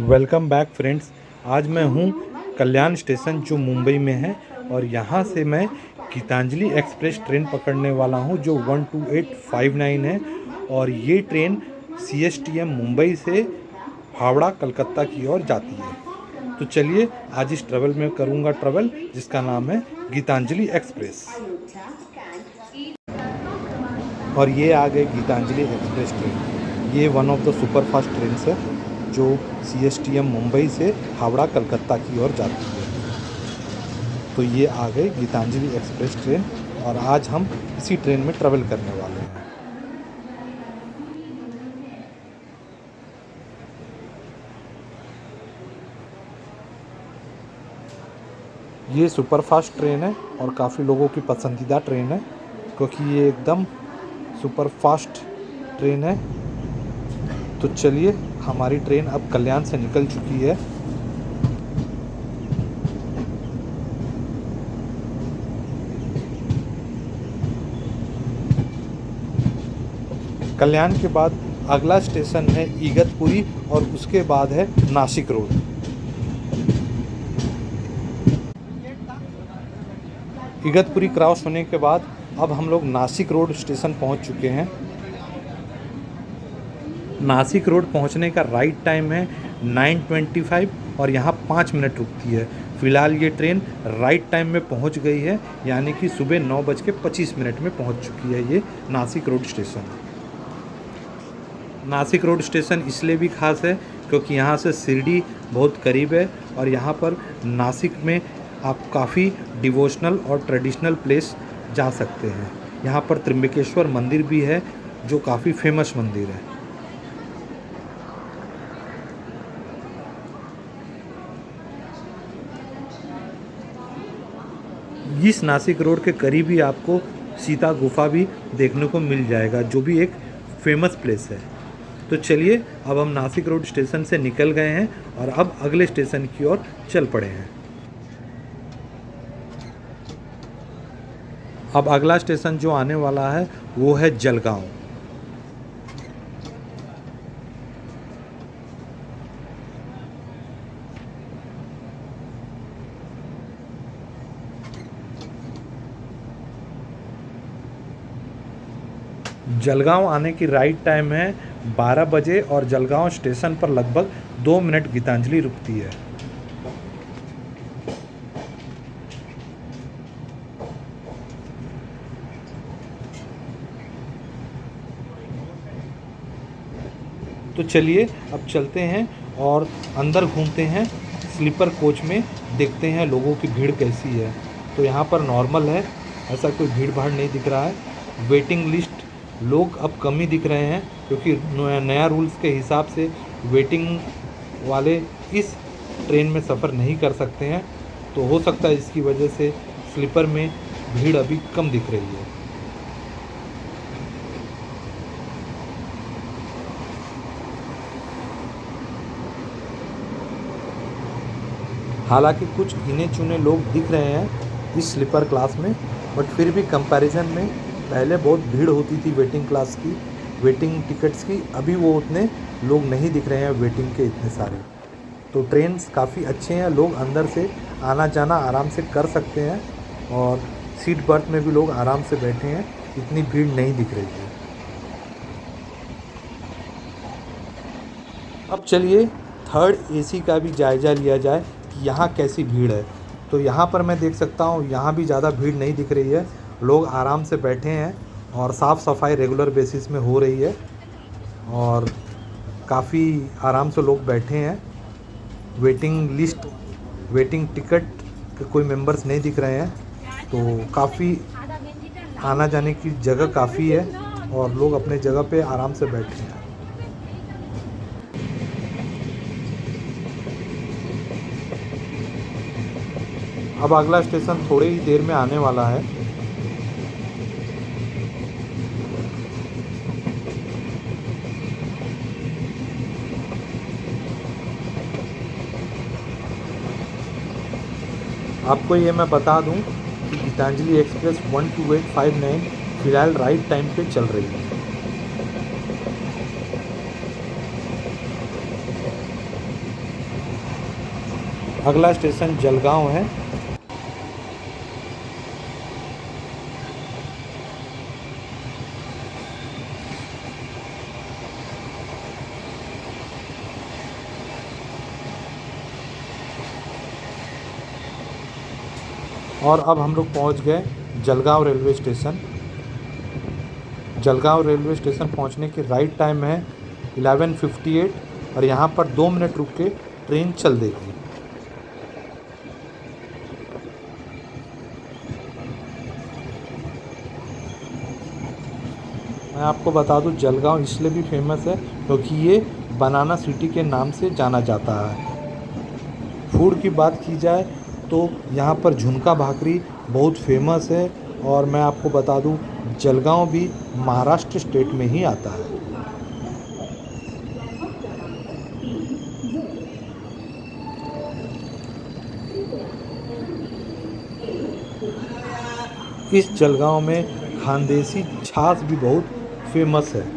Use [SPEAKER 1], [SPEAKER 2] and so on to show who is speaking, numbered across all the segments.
[SPEAKER 1] Welcome back friends. आज मैं हूँ कल्याण स्टेशन जो मुंबई में है और यहाँ से मैं गीतांजलि एक्सप्रेस ट्रेन पकड़ने वाला हूँ जो 12859 है और ये ट्रेन CSTM मुंबई से हावड़ा कलकत्ता की ओर जाती है। तो चलिए आज इस ट्रेवल में करूँगा ट्रेवल जिसका नाम है गीतांजलि एक्सप्रेस। और ये आ गए गीतांजलि एक्सप्रेस ट्रेन। ये one of the super fast train है जो CSTM मुंबई से हावड़ा कलकत्ता की ओर जाती है। तो ये आ गई गीतांजलि एक्सप्रेस ट्रेन और आज हम इसी ट्रेन में ट्रैवल करने वाले हैं। ये सुपर फास्ट ट्रेन है और काफ़ी लोगों की पसंदीदा ट्रेन है क्योंकि ये एकदम सुपर फास्ट ट्रेन है। तो चलिए हमारी ट्रेन अब कल्याण से निकल चुकी है। कल्याण के बाद अगला स्टेशन है इगतपुरी और उसके बाद है नासिक रोड। इगतपुरी क्रॉस होने के बाद अब हम लोग नासिक रोड स्टेशन पहुंच चुके हैं। नासिक रोड पहुंचने का राइट टाइम है 9:25 और यहाँ 5 मिनट रुकती है। फ़िलहाल ये ट्रेन राइट टाइम में पहुंच गई है यानी कि सुबह 9:25 में पहुंच चुकी है ये Nashik road station. Nashik road station इसलिए भी ख़ास है क्योंकि यहाँ से शिरडी बहुत करीब है और यहाँ पर नासिक में आप काफ़ी डिवोशनल और ट्रेडिशनल प्लेस जा सकते हैं। यहाँ पर त्र्यंबकेश्वर मंदिर भी है जो काफ़ी फेमस मंदिर है। इस नासिक रोड के करीब ही आपको सीता गुफा भी देखने को मिल जाएगा जो भी एक फेमस प्लेस है। तो चलिए अब हम नासिक रोड स्टेशन से निकल गए हैं और अब अगले स्टेशन की ओर चल पड़े हैं। अब अगला स्टेशन जो आने वाला है वो है जलगांव। जलगांव आने की राइट टाइम है 12 बजे और जलगांव स्टेशन पर लगभग 2 मिनट गीतांजलि रुकती है। तो चलिए अब चलते हैं और अंदर घूमते हैं स्लीपर कोच में, देखते हैं लोगों की भीड़ कैसी है। तो यहाँ पर नॉर्मल है, ऐसा कोई भीड़ भाड़ नहीं दिख रहा है। वेटिंग लिस्ट लोग अब कम ही दिख रहे हैं क्योंकि नया रूल्स के हिसाब से वेटिंग वाले इस ट्रेन में सफ़र नहीं कर सकते हैं। तो हो सकता है इसकी वजह से स्लीपर में भीड़ अभी कम दिख रही है। हालांकि कुछ गिने चुने लोग दिख रहे हैं इस स्लीपर क्लास में, बट फिर भी कंपैरिजन में पहले बहुत भीड़ होती थी वेटिंग क्लास की, वेटिंग टिकट्स की। अभी वो उतने लोग नहीं दिख रहे हैं वेटिंग के इतने सारे। तो ट्रेन्स काफ़ी अच्छे हैं, लोग अंदर से आना जाना आराम से कर सकते हैं और सीट बर्थ में भी लोग आराम से बैठे हैं, इतनी भीड़ नहीं दिख रही है। अब चलिए थर्ड AC का भी जायज़ा लिया जाए कि यहाँ कैसी भीड़ है। तो यहाँ पर मैं देख सकता हूँ यहाँ भी ज़्यादा भीड़ नहीं दिख रही है, लोग आराम से बैठे हैं और साफ़ सफाई रेगुलर बेसिस में हो रही है और काफ़ी आराम से लोग बैठे हैं। वेटिंग लिस्ट, वेटिंग टिकट के कोई मेंबर्स नहीं दिख रहे हैं। तो काफ़ी आना जाने की जगह काफ़ी है और लोग अपने जगह पे आराम से बैठे हैं। अब अगला स्टेशन थोड़ी ही देर में आने वाला है। आपको ये मैं बता दूं कि गीतांजलि एक्सप्रेस 12859 फ़िलहाल राइट टाइम पे चल रही है। अगला स्टेशन जलगांव है। और अब हम लोग पहुंच गए Jalgaon railway station. Jalgaon railway station पहुंचने की राइट टाइम है 11:58 और यहाँ पर 2 मिनट रुक के ट्रेन चल देगी। मैं आपको बता दूं जलगांव इसलिए भी फेमस है क्योंकि ये बनाना सिटी के नाम से जाना जाता है। फूड की बात की जाए तो यहाँ पर झुनका भाकरी बहुत फेमस है और मैं आपको बता दूं जलगांव भी महाराष्ट्र स्टेट में ही आता है। इस जलगांव में खानदेशी छाछ भी बहुत फेमस है।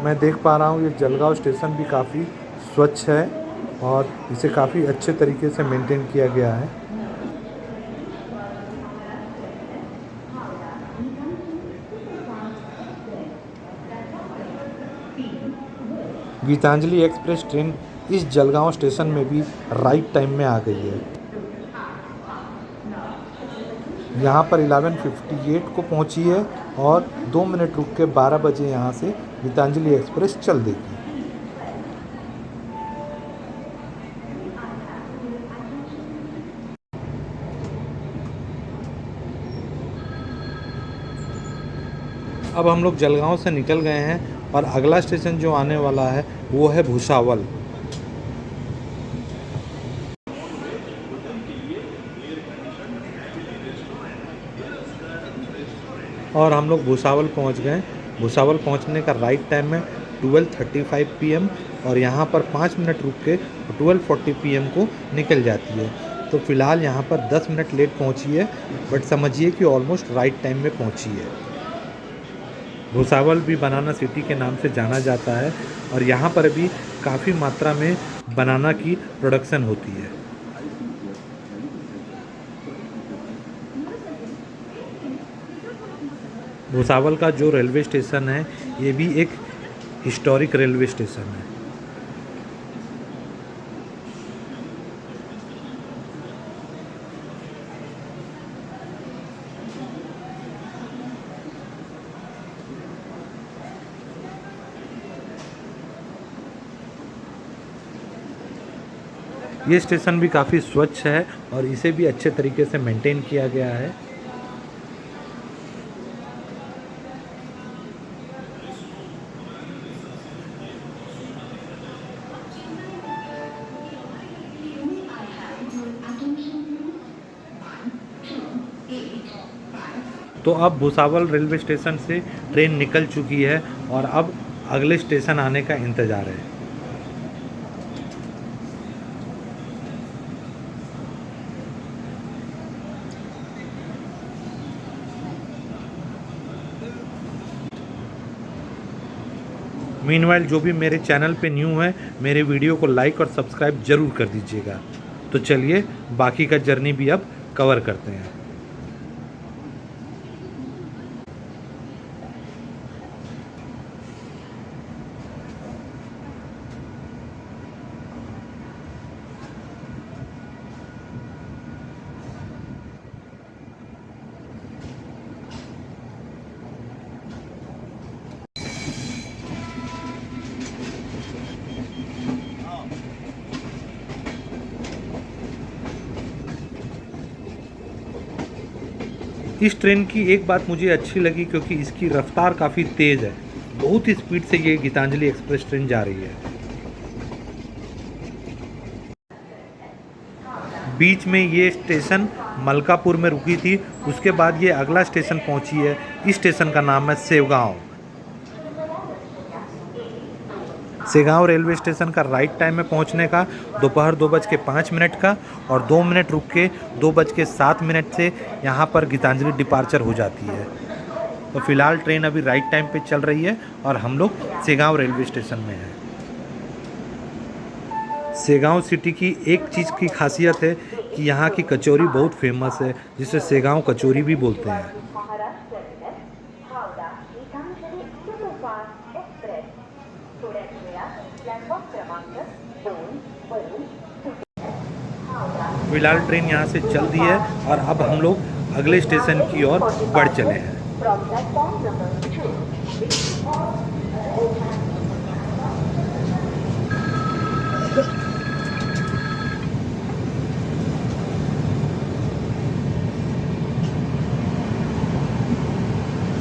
[SPEAKER 1] मैं देख पा रहा हूँ ये जलगांव स्टेशन भी काफ़ी स्वच्छ है और इसे काफ़ी अच्छे तरीके से मेंटेन किया गया है। गीतांजलि एक्सप्रेस ट्रेन इस जलगांव स्टेशन में भी राइट टाइम में आ गई है। यहाँ पर 11:58 को पहुँची है और 2 मिनट रुक के 12 बजे यहाँ से गीतांजलि एक्सप्रेस चल देगी। अब हम लोग जलगांव से निकल गए हैं और अगला स्टेशन जो आने वाला है वो है भुसावल। और हम लोग भुसावल पहुंच गए। भुसावल पहुंचने का राइट टाइम है 12:35 PM और यहाँ पर 5 मिनट रुक के 12:40 PM को निकल जाती है। तो फ़िलहाल यहाँ पर 10 मिनट लेट पहुँची है बट समझिए कि ऑलमोस्ट राइट टाइम में पहुँची है। भुसावल भी बनाना सिटी के नाम से जाना जाता है और यहाँ पर भी काफ़ी मात्रा में बनाना की प्रोडक्शन होती है। भुसावल का जो रेलवे स्टेशन है ये भी एक हिस्टोरिक रेलवे स्टेशन है। ये स्टेशन भी काफ़ी स्वच्छ है और इसे भी अच्छे तरीके से मेंटेन किया गया है। तो अब भुसावल रेलवे स्टेशन से ट्रेन निकल चुकी है और अब अगले स्टेशन आने का इंतज़ार है। मीनवाइल जो भी मेरे चैनल पे न्यू है मेरे वीडियो को लाइक और सब्सक्राइब ज़रूर कर दीजिएगा। तो चलिए बाकी का जर्नी भी अब कवर करते हैं। इस ट्रेन की एक बात मुझे अच्छी लगी क्योंकि इसकी रफ्तार काफ़ी तेज़ है। बहुत ही स्पीड से ये गीतांजलि एक्सप्रेस ट्रेन जा रही है। बीच में ये स्टेशन मलकापुर में रुकी थी, उसके बाद ये अगला स्टेशन पहुंची है। इस स्टेशन का नाम है सेवगांव। सेगांव रेलवे स्टेशन का राइट टाइम में पहुंचने का दोपहर 2:05 का, और 2 मिनट रुक के 2:07 से यहाँ पर गीतांजलि डिपार्चर हो जाती है। तो फ़िलहाल ट्रेन अभी राइट टाइम पे चल रही है और हम लोग सेगांव रेलवे स्टेशन में हैं। सेगांव सिटी की एक चीज़ की खासियत है कि यहाँ की कचौरी बहुत फेमस है, जिसे सेगांव कचौरी भी बोलते हैं। फिलहाल ट्रेन यहाँ से चल दी है और अब हम लोग अगले स्टेशन की ओर बढ़ चले हैं।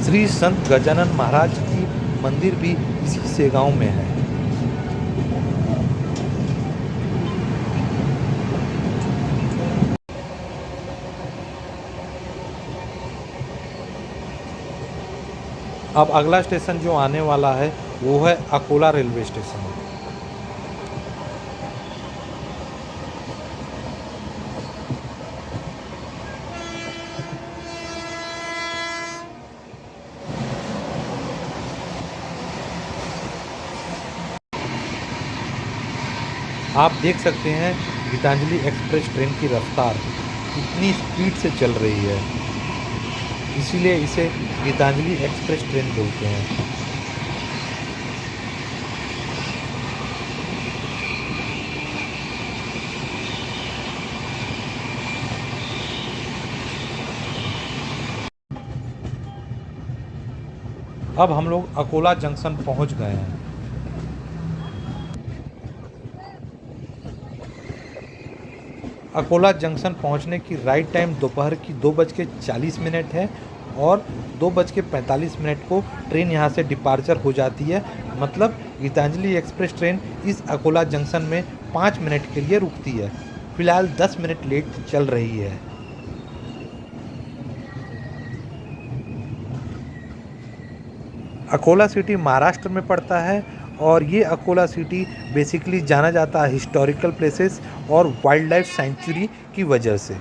[SPEAKER 1] श्री संत गजानन महाराज की मंदिर भी इसी सेगांव में है। अब अगला स्टेशन जो आने वाला है वो है अकोला रेलवे स्टेशन। आप देख सकते हैं गीतांजलि एक्सप्रेस ट्रेन की रफ्तार कितनी स्पीड से चल रही है, इसीलिए इसे गीतांजलि एक्सप्रेस ट्रेन बोलते हैं। अब हम लोग अकोला जंक्शन पहुंच गए हैं। अकोला जंक्शन पहुंचने की राइट टाइम दोपहर की 2:40 है और 2:45 को ट्रेन यहां से डिपार्चर हो जाती है। मतलब गीतांजलि एक्सप्रेस ट्रेन इस अकोला जंक्शन में 5 मिनट के लिए रुकती है। फ़िलहाल 10 मिनट लेट चल रही है। अकोला सिटी महाराष्ट्र में पड़ता है और ये अकोला सिटी बेसिकली जाना जाता है हिस्टोरिकल प्लेसेस और वाइल्ड लाइफ सेंचुरी की वजह से।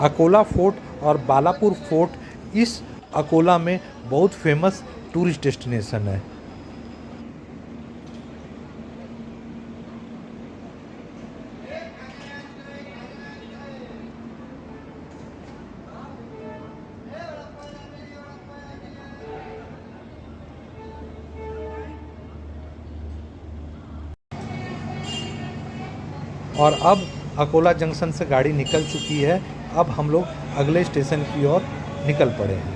[SPEAKER 1] अकोला फोर्ट और बालापुर फोर्ट इस अकोला में बहुत फेमस टूरिस्ट डेस्टिनेशन है। और अब अकोला जंक्शन से गाड़ी निकल चुकी है। अब हम लोग अगले स्टेशन की ओर निकल पड़े हैं।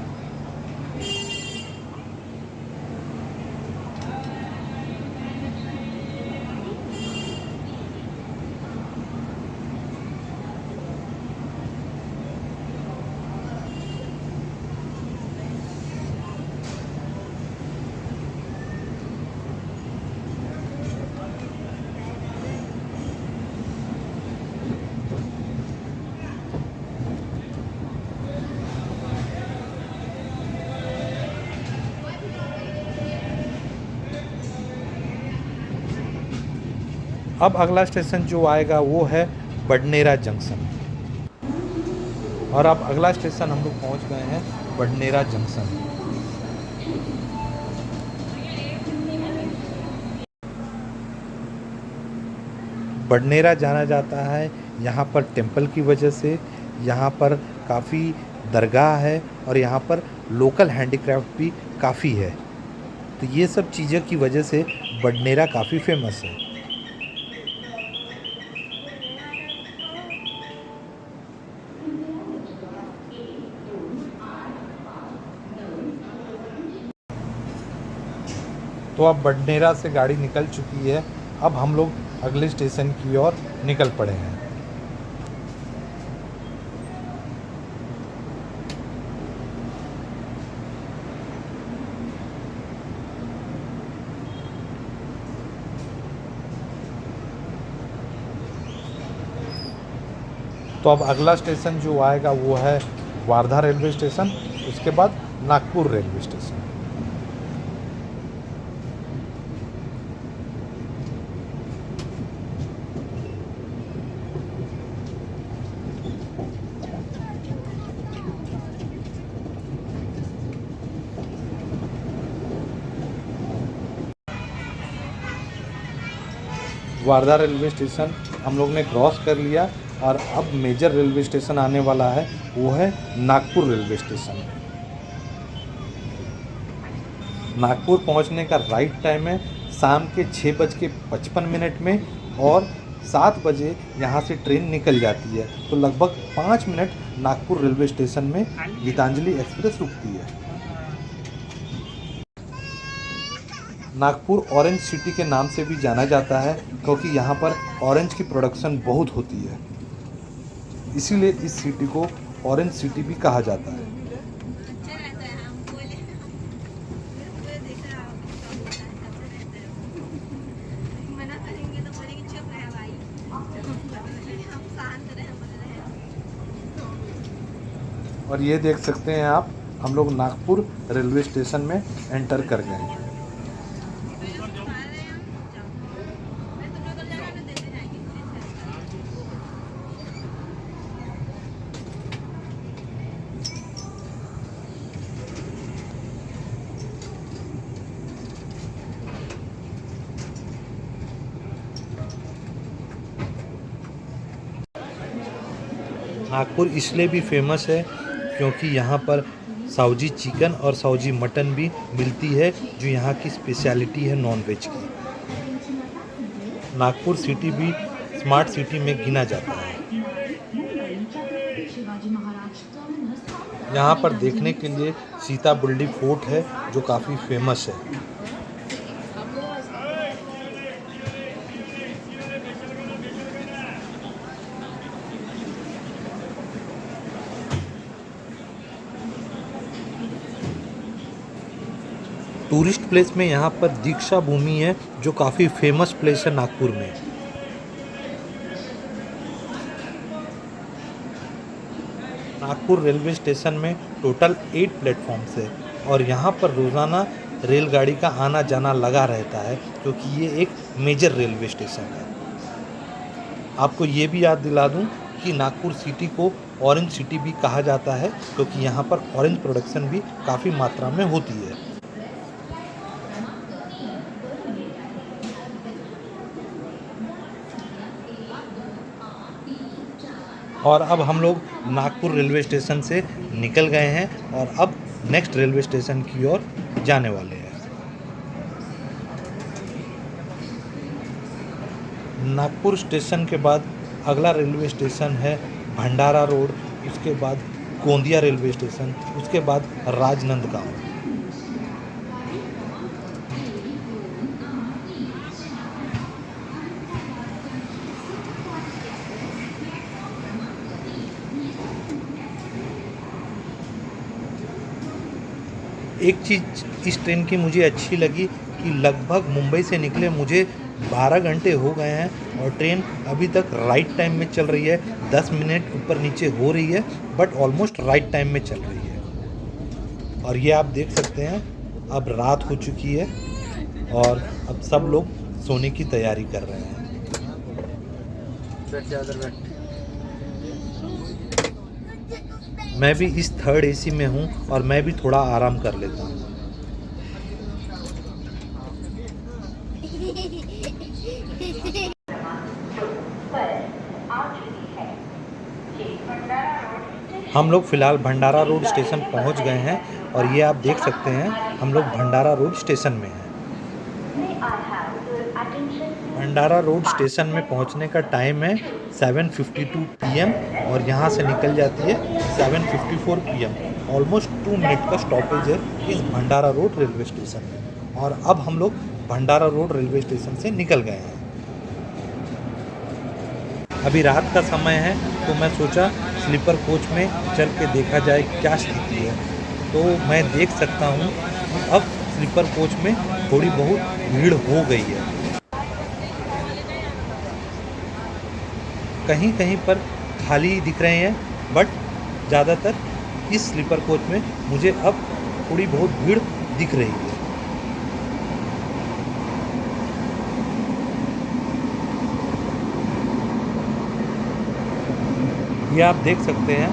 [SPEAKER 1] अब अगला स्टेशन जो आएगा वो है बडनेरा जंक्शन। और अब अगला स्टेशन हम लोग पहुंच गए हैं बडनेरा जंक्शन। बडनेरा जाना जाता है यहाँ पर टेंपल की वजह से। यहाँ पर काफ़ी दरगाह है और यहाँ पर लोकल हैंडीक्राफ्ट भी काफ़ी है। तो ये सब चीज़ों की वजह से बडनेरा काफ़ी फेमस है। तो अब बडनेरा से गाड़ी निकल चुकी है। अब हम लोग अगले स्टेशन की ओर निकल पड़े हैं। तो अब अगला स्टेशन जो आएगा वो है वार्धा रेलवे स्टेशन, उसके बाद Nagpur railway station. Wardha railway station हम लोग ने क्रॉस कर लिया और अब मेजर रेलवे स्टेशन आने वाला है, वो है नागपुर रेलवे स्टेशन। नागपुर पहुंचने का राइट टाइम है शाम के 6:55 में और 7 बजे यहाँ से ट्रेन निकल जाती है। तो लगभग 5 मिनट नागपुर रेलवे स्टेशन में गीतांजलि एक्सप्रेस रुकती है। नागपुर ऑरेंज सिटी के नाम से भी जाना जाता है क्योंकि यहाँ पर ऑरेंज की प्रोडक्शन बहुत होती है, इसीलिए इस सिटी को ऑरेंज सिटी भी कहा जाता है। और ये देख सकते हैं आप, हम लोग नागपुर रेलवे स्टेशन में एंटर कर गए हैं। नागपुर इसलिए भी फेमस है क्योंकि यहाँ पर साउजी चिकन और साउजी मटन भी मिलती है, जो यहाँ की स्पेशलिटी है नॉनवेज की। नागपुर सिटी भी स्मार्ट सिटी में गिना जाता है। यहाँ पर देखने के लिए सीता बुल्डी फोर्ट है जो काफ़ी फेमस है। टूरिस्ट प्लेस में यहाँ पर दीक्षा भूमि है जो काफ़ी फेमस प्लेस है नागपुर में। नागपुर रेलवे स्टेशन में टोटल 8 प्लेटफॉर्म्स है और यहाँ पर रोज़ाना रेलगाड़ी का आना जाना लगा रहता है क्योंकि ये एक मेजर रेलवे स्टेशन है। आपको ये भी याद दिला दूँ कि नागपुर सिटी को ऑरेंज सिटी भी कहा जाता है क्योंकि यहाँ पर ऑरेंज प्रोडक्शन भी काफ़ी मात्रा में होती है। और अब हम लोग नागपुर रेलवे स्टेशन से निकल गए हैं और अब नेक्स्ट रेलवे स्टेशन की ओर जाने वाले हैं। नागपुर स्टेशन के बाद अगला रेलवे स्टेशन है भंडारा रोड, उसके बाद गोंदिया रेलवे स्टेशन, उसके बाद राजनांदगांव। एक चीज़ इस ट्रेन की मुझे अच्छी लगी कि लगभग मुंबई से निकले मुझे 12 घंटे हो गए हैं और ट्रेन अभी तक राइट टाइम में चल रही है। 10 मिनट ऊपर नीचे हो रही है बट ऑलमोस्ट राइट टाइम में चल रही है। और ये आप देख सकते हैं अब रात हो चुकी है और अब सब लोग सोने की तैयारी कर रहे हैं। मैं भी इस थर्ड एसी में हूँ और मैं भी थोड़ा आराम कर लेता हूँ। हम लोग फ़िलहाल भंडारा रोड स्टेशन पहुँच गए हैं और ये आप देख सकते हैं हम लोग भंडारा रोड स्टेशन में हैं। भंडारा रोड स्टेशन में पहुँचने का टाइम है 7:52 PM और यहाँ से निकल जाती है 7:54 PM। ऑलमोस्ट 2 मिनट का स्टॉपेज है इस भंडारा रोड रेलवे स्टेशन में। और अब हम लोग भंडारा रोड रेलवे स्टेशन से निकल गए हैं। अभी रात का समय है तो मैं सोचा स्लीपर कोच में चल के देखा जाए क्या स्थिति है। तो मैं देख सकता हूँ अब स्लीपर कोच में थोड़ी बहुत भीड़ हो गई है। कहीं कहीं पर खाली दिख रहे हैं बट ज़्यादातर इस स्लीपर कोच में मुझे अब थोड़ी बहुत भीड़ दिख रही है। ये आप देख सकते हैं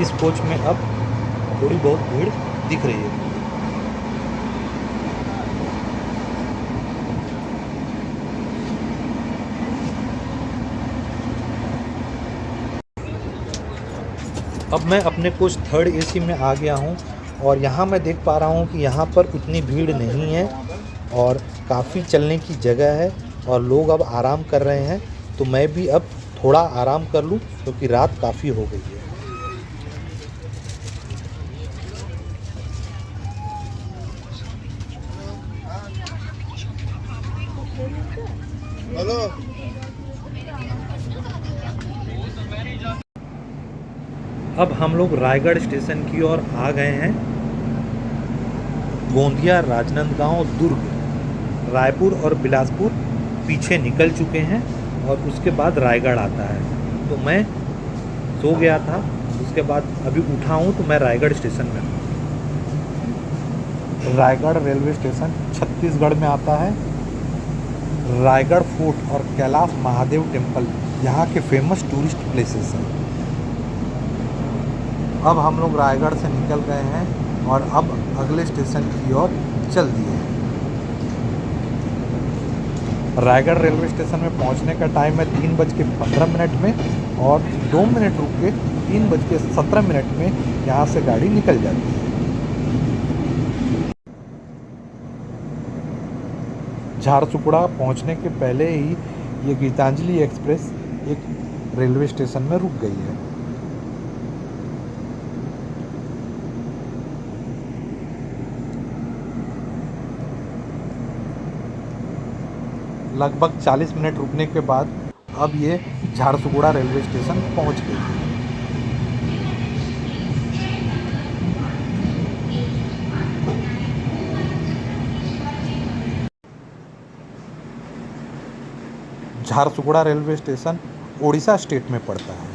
[SPEAKER 1] इस कोच में अब थोड़ी बहुत भीड़ दिख रही है। अब मैं अपने कोच थर्ड एसी में आ गया हूँ और यहाँ मैं देख पा रहा हूँ कि यहाँ पर उतनी भीड़ नहीं है और काफ़ी चलने की जगह है और लोग अब आराम कर रहे हैं। तो मैं भी अब थोड़ा आराम कर लूँ क्योंकि रात काफ़ी हो गई है।
[SPEAKER 2] हेलो।
[SPEAKER 1] अब हम लोग रायगढ़ स्टेशन की ओर आ गए हैं। गोंदिया, राजनांदगांव, दुर्ग, रायपुर और बिलासपुर पीछे निकल चुके हैं और उसके बाद रायगढ़ आता है। तो मैं सो गया था, उसके बाद अभी उठा हूँ तो मैं रायगढ़ स्टेशन में हूँ। रायगढ़ रेलवे स्टेशन छत्तीसगढ़ में आता है। रायगढ़ फोर्ट और कैलाश महादेव टेम्पल यहाँ के फेमस टूरिस्ट प्लेसेस हैं। अब हम लोग रायगढ़ से निकल गए हैं और अब अगले स्टेशन की ओर चल दिए हैं। रायगढ़ रेलवे स्टेशन में पहुंचने का टाइम है 3:15 में और 2 मिनट रुक के 3:17 में यहाँ से गाड़ी निकल जाती है। झारसुगुड़ा पहुंचने के पहले ही ये गीतांजलि एक्सप्रेस एक रेलवे स्टेशन में रुक गई है। लगभग 40 मिनट रुकने के बाद अब ये झारसुगुड़ा रेलवे स्टेशन पहुंच गई है। Jharsuguda railway station Orissa state में पड़ता है।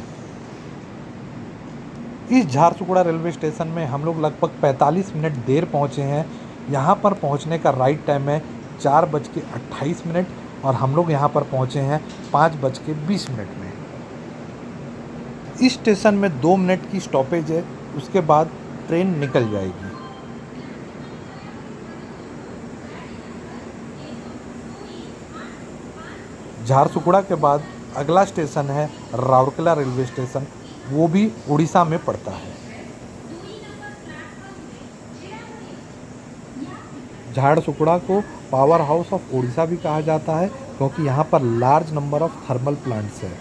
[SPEAKER 1] इस झारसुगुड़ा रेलवे स्टेशन में हम लोग लगभग 45 मिनट देर पहुंचे हैं। यहाँ पर पहुंचने का राइट टाइम है 4:28 और हम लोग यहाँ पर पहुँचे हैं 5:20 में। इस स्टेशन में 2 मिनट की स्टॉपेज है, उसके बाद ट्रेन निकल जाएगी। झारसुगुड़ा के बाद अगला स्टेशन है राउरकेला रेलवे स्टेशन, वो भी उड़ीसा में पड़ता है। झारसुगुड़ा को पावर हाउस ऑफ उड़ीसा भी कहा जाता है क्योंकि यहाँ पर large number of thermal plants है।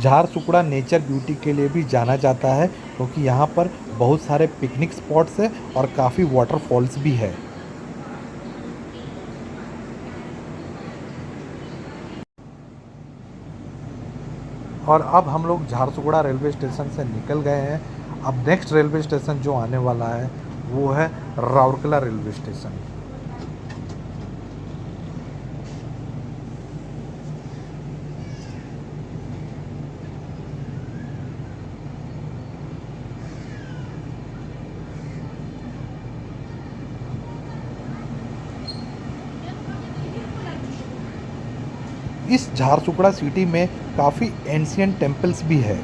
[SPEAKER 1] झारसुगुड़ा नेचर ब्यूटी के लिए भी जाना जाता है क्योंकि यहाँ पर बहुत सारे पिकनिक स्पॉट्स है और काफ़ी वाटरफॉल्स भी है। और अब हम लोग झारसुगुड़ा रेलवे स्टेशन से निकल गए हैं। अब नेक्स्ट रेलवे स्टेशन जो आने वाला है वो है राउरकेला रेलवे स्टेशन। इस झारसुगुड़ा सिटी में काफ़ी एंशियंट टेम्पल्स भी है।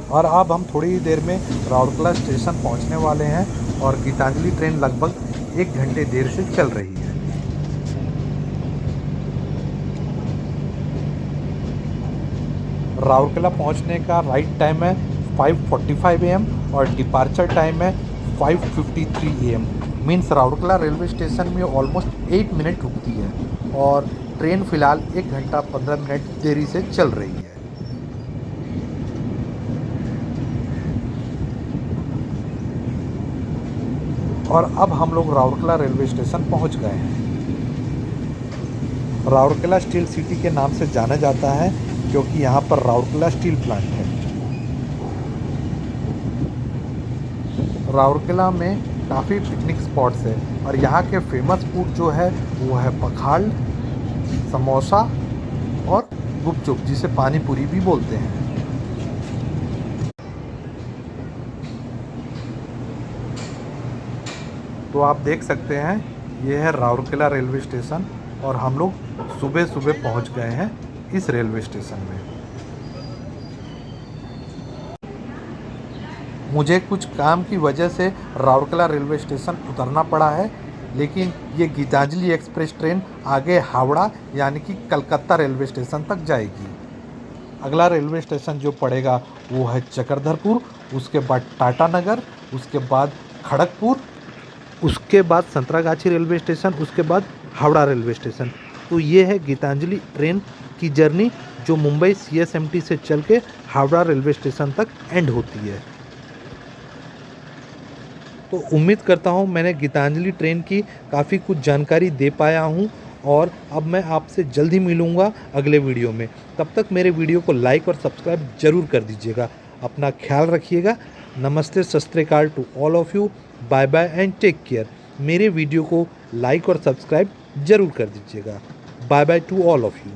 [SPEAKER 1] और अब हम थोड़ी ही देर में राउरकेला स्टेशन पहुंचने वाले हैं और गीतांजलि ट्रेन लगभग 1 घंटे देर से चल रही है। राउरकेला पहुंचने का राइट टाइम है 5:45 AM और डिपार्चर टाइम है 5:53 AM। Means Rourkela railway station में ऑलमोस्ट 8 मिनट रुकती है और ट्रेन फ़िलहाल 1 घंटा 15 मिनट देरी से चल रही है। और अब हम लोग राउरकेला रेलवे स्टेशन पहुंच गए हैं। राउरकेला स्टील सिटी के नाम से जाना जाता है क्योंकि यहाँ पर राउरकेला स्टील प्लांट है। राउरकेला में काफ़ी पिकनिक स्पॉट्स है और यहाँ के फेमस फूड जो है वो है पखाल, समोसा और गुपचुप, जिसे पानी पूरी भी बोलते हैं। तो आप देख सकते हैं ये है राउरकेला रेलवे स्टेशन और हम लोग सुबह सुबह पहुँच गए हैं इस रेलवे स्टेशन में। मुझे कुछ काम की वजह से राउरकेला रेलवे स्टेशन उतरना पड़ा है, लेकिन ये गीतांजलि एक्सप्रेस ट्रेन आगे हावड़ा यानी कि कलकत्ता रेलवे स्टेशन तक जाएगी। अगला रेलवे स्टेशन जो पड़ेगा वो है चक्रधरपुर, उसके बाद टाटानगर, उसके बाद खड़गपुर, उसके बाद संतरागाछी रेलवे स्टेशन, उसके बाद हावड़ा रेलवे स्टेशन। तो ये है गीतांजलि ट्रेन की जर्नी जो मुंबई CSMT से चल के हावड़ा रेलवे स्टेशन तक एंड होती है। तो उम्मीद करता हूँ मैंने गीतांजलि ट्रेन की काफ़ी कुछ जानकारी दे पाया हूँ, और अब मैं आपसे जल्द ही मिलूँगा अगले वीडियो में। तब तक मेरे वीडियो को लाइक और सब्सक्राइब ज़रूर कर दीजिएगा। अपना ख्याल रखिएगा। नमस्ते, सत श्री अकाल to all of you. Bye bye and take care. मेरे वीडियो को लाइक और सब्सक्राइब ज़रूर कर दीजिएगा। Bye bye to all of you.